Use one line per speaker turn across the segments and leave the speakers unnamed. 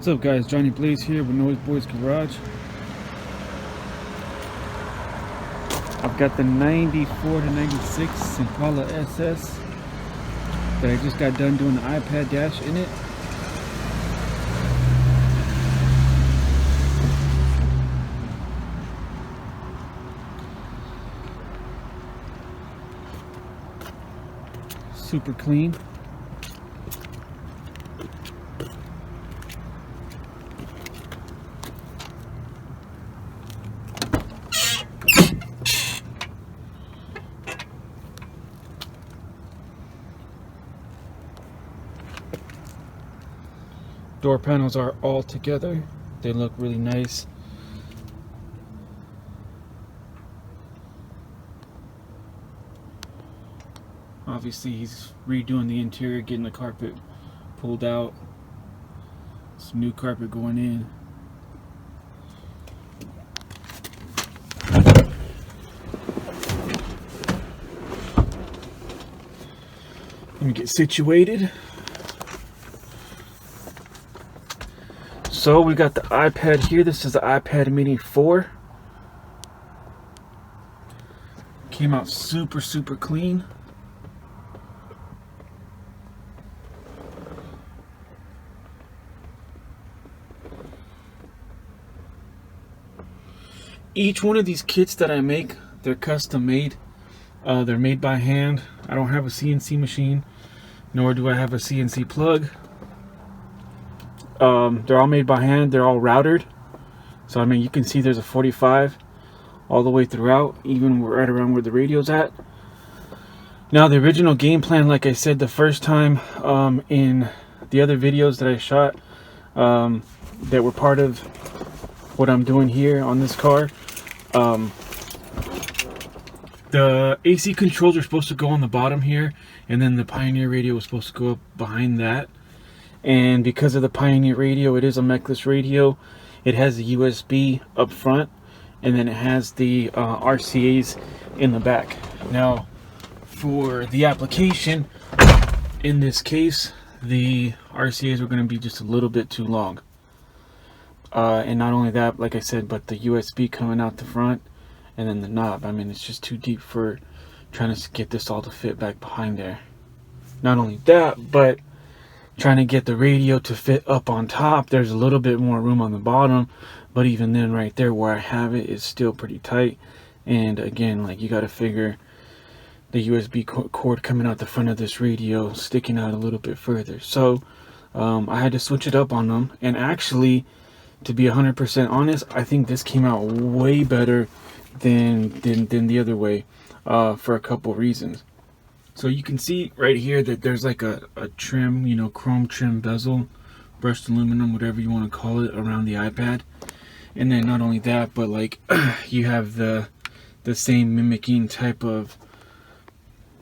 What's up guys, Johnny Blaze here with Noise Boys Garage. I've got the 94 to 96 Impala SS that I just got done doing the iPad dash in it. Super clean. Door panels are all together. They look really nice. Obviously he's redoing the interior, getting the carpet pulled out. Some new carpet going in. Let me get situated. So we got the iPad here. This is the iPad Mini 4. Came out super clean. Each one of these kits that I make, they're custom made. They're made by hand. I don't have a CNC machine, nor do I have a CNC plug. They're all made by hand. They're all routered. So I mean, you can see there's a 45 all the way throughout, even right around where the radio's at. Now the original game plan, like I said the first time in the other videos that I shot that were part of what I'm doing here on this car, the AC controls are supposed to go on the bottom here, and then the Pioneer radio was supposed to go up behind that. And because of the Pioneer radio, it is a mechless radio. It has the USB up front, and then it has the RCAs in the back. Now for the application, in this case, the RCAs are going to be just a little bit too long. And not only that, like I said, but the USB coming out the front, and then the knob, I mean, it's just too deep for trying to get this all to fit back behind there. Not only that, but trying to get the radio to fit up on top, there's a little bit more room on the bottom, but even then right there where I have it is still pretty tight. And again, like, you got to figure the USB cord coming out the front of this radio sticking out a little bit further. So I had to switch it up on them, and actually, to be 100% honest, I think this came out way better than the other way, for a couple reasons. So you can see right here that there's like a trim, you know, chrome trim bezel, brushed aluminum, whatever you want to call it, around the iPad. And then not only that, but like you have the same mimicking type of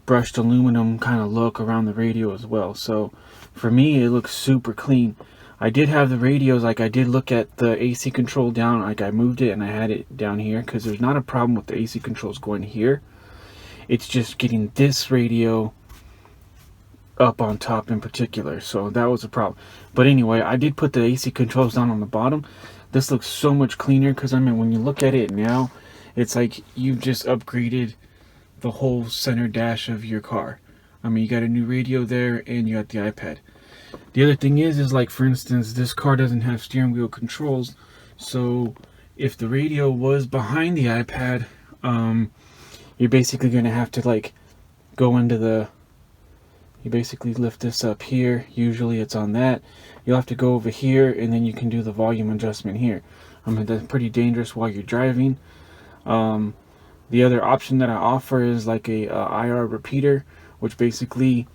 brushed aluminum kind of look around the radio as well. So for me, it looks super clean. I did have the radios, like I did look at the AC control down, like I moved it and I had it down here, because there's not a problem with the AC controls going here. It's just getting this radio up on top in particular. So that was a problem. But anyway, I did put the AC controls down on the bottom. This looks so much cleaner, because I mean, when you look at it now, it's like you've just upgraded the whole center dash of your car. I mean, you got a new radio there and you got the iPad. The other thing is like, for instance, this car doesn't have steering wheel controls. So if the radio was behind the iPad, you're basically going to have to like go into the, you basically lift this up here. Usually it's on that. You'll have to go over here, and then you can do the volume adjustment here. I mean, that's pretty dangerous while you're driving. The other option that I offer is like a IR repeater, which basically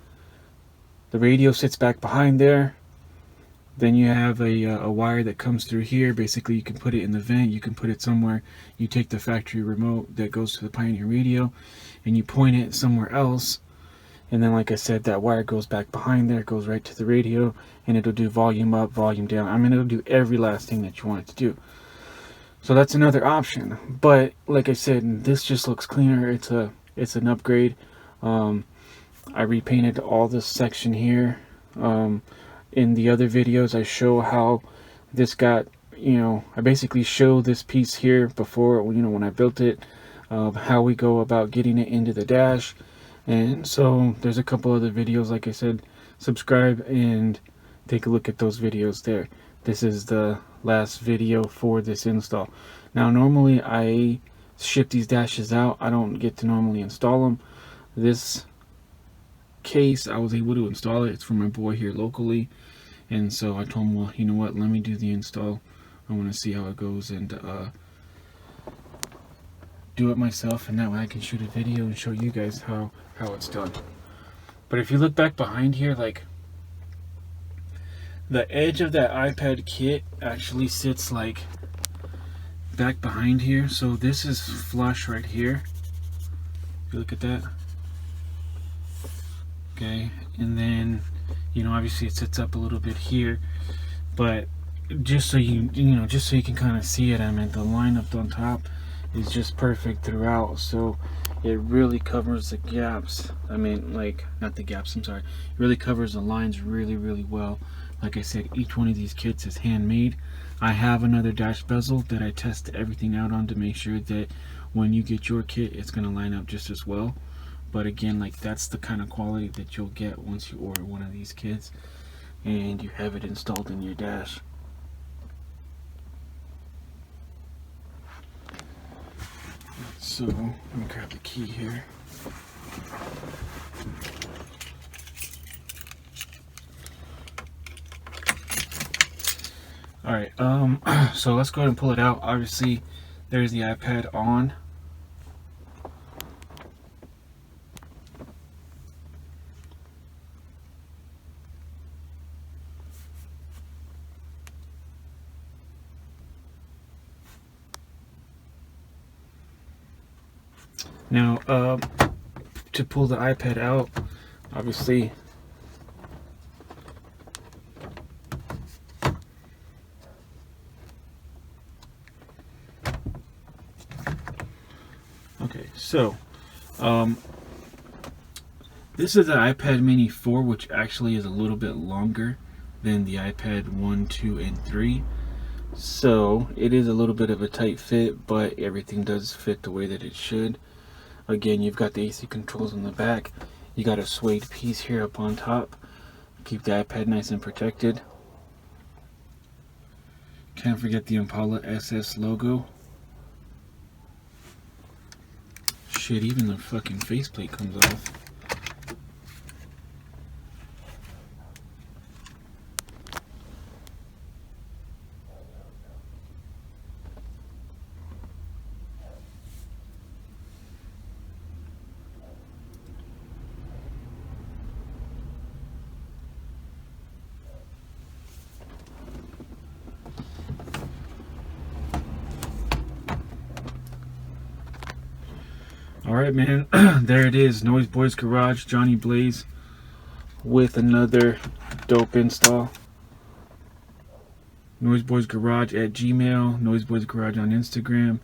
the radio sits back behind there. Then you have a wire that comes through here. Basically, you can put it in the vent. You can put it somewhere. You take the factory remote that goes to the Pioneer radio, and you point it somewhere else. And then, like I said, that wire goes back behind there, goes right to the radio, and it'll do volume up, volume down. I mean, it'll do every last thing that you want it to do. So that's another option. But like I said, this just looks cleaner. It's an upgrade. I repainted all this section here. In the other videos, I show how this got, I basically showed this piece here before, when I built it, of how we go about getting it into the dash. And so there's a couple other videos, like I said, subscribe and take a look at those videos there. This is the last video for this install. Now normally I ship these dashes out. I don't get to normally install them. This case I was able to install it. It's for my boy here locally, and so I told him, well, you know what, let me do the install. I want to see how it goes and do it myself, and that way I can shoot a video and show you guys how it's done. But if you look back behind here, like the edge of that iPad kit actually sits like back behind here, so this is flush right here. If you look at that, okay, and then obviously it sits up a little bit here, but just so just so you can kind of see it, I mean, the line up on top is just perfect throughout, so it really covers the gaps. I mean, like, not the gaps, I'm sorry, it really covers the lines really well. Like I said, each one of these kits is handmade. I have another dash bezel that I test everything out on to make sure that when you get your kit, it's going to line up just as well. But again, like, that's the kind of quality that you'll get once you order one of these kits and you have it installed in your dash. So let me grab the key here. Alright, so let's go ahead and pull it out. Obviously there's the iPad on. Now, to pull the iPad out, obviously, okay, so, this is the iPad mini 4, which actually is a little bit longer than the iPad 1, 2, and 3. So, it is a little bit of a tight fit, but everything does fit the way that it should. Again, you've got the AC controls on the back. You got a suede piece here up on top. Keep the iPad nice and protected. Can't forget the Impala SS logo. Shit, even the fucking faceplate comes off. Alright, man, there it is. Noise Boys Garage, Johnny Blaze, with another dope install. Noise Boys Garage at Gmail, Noise Boys Garage on Instagram.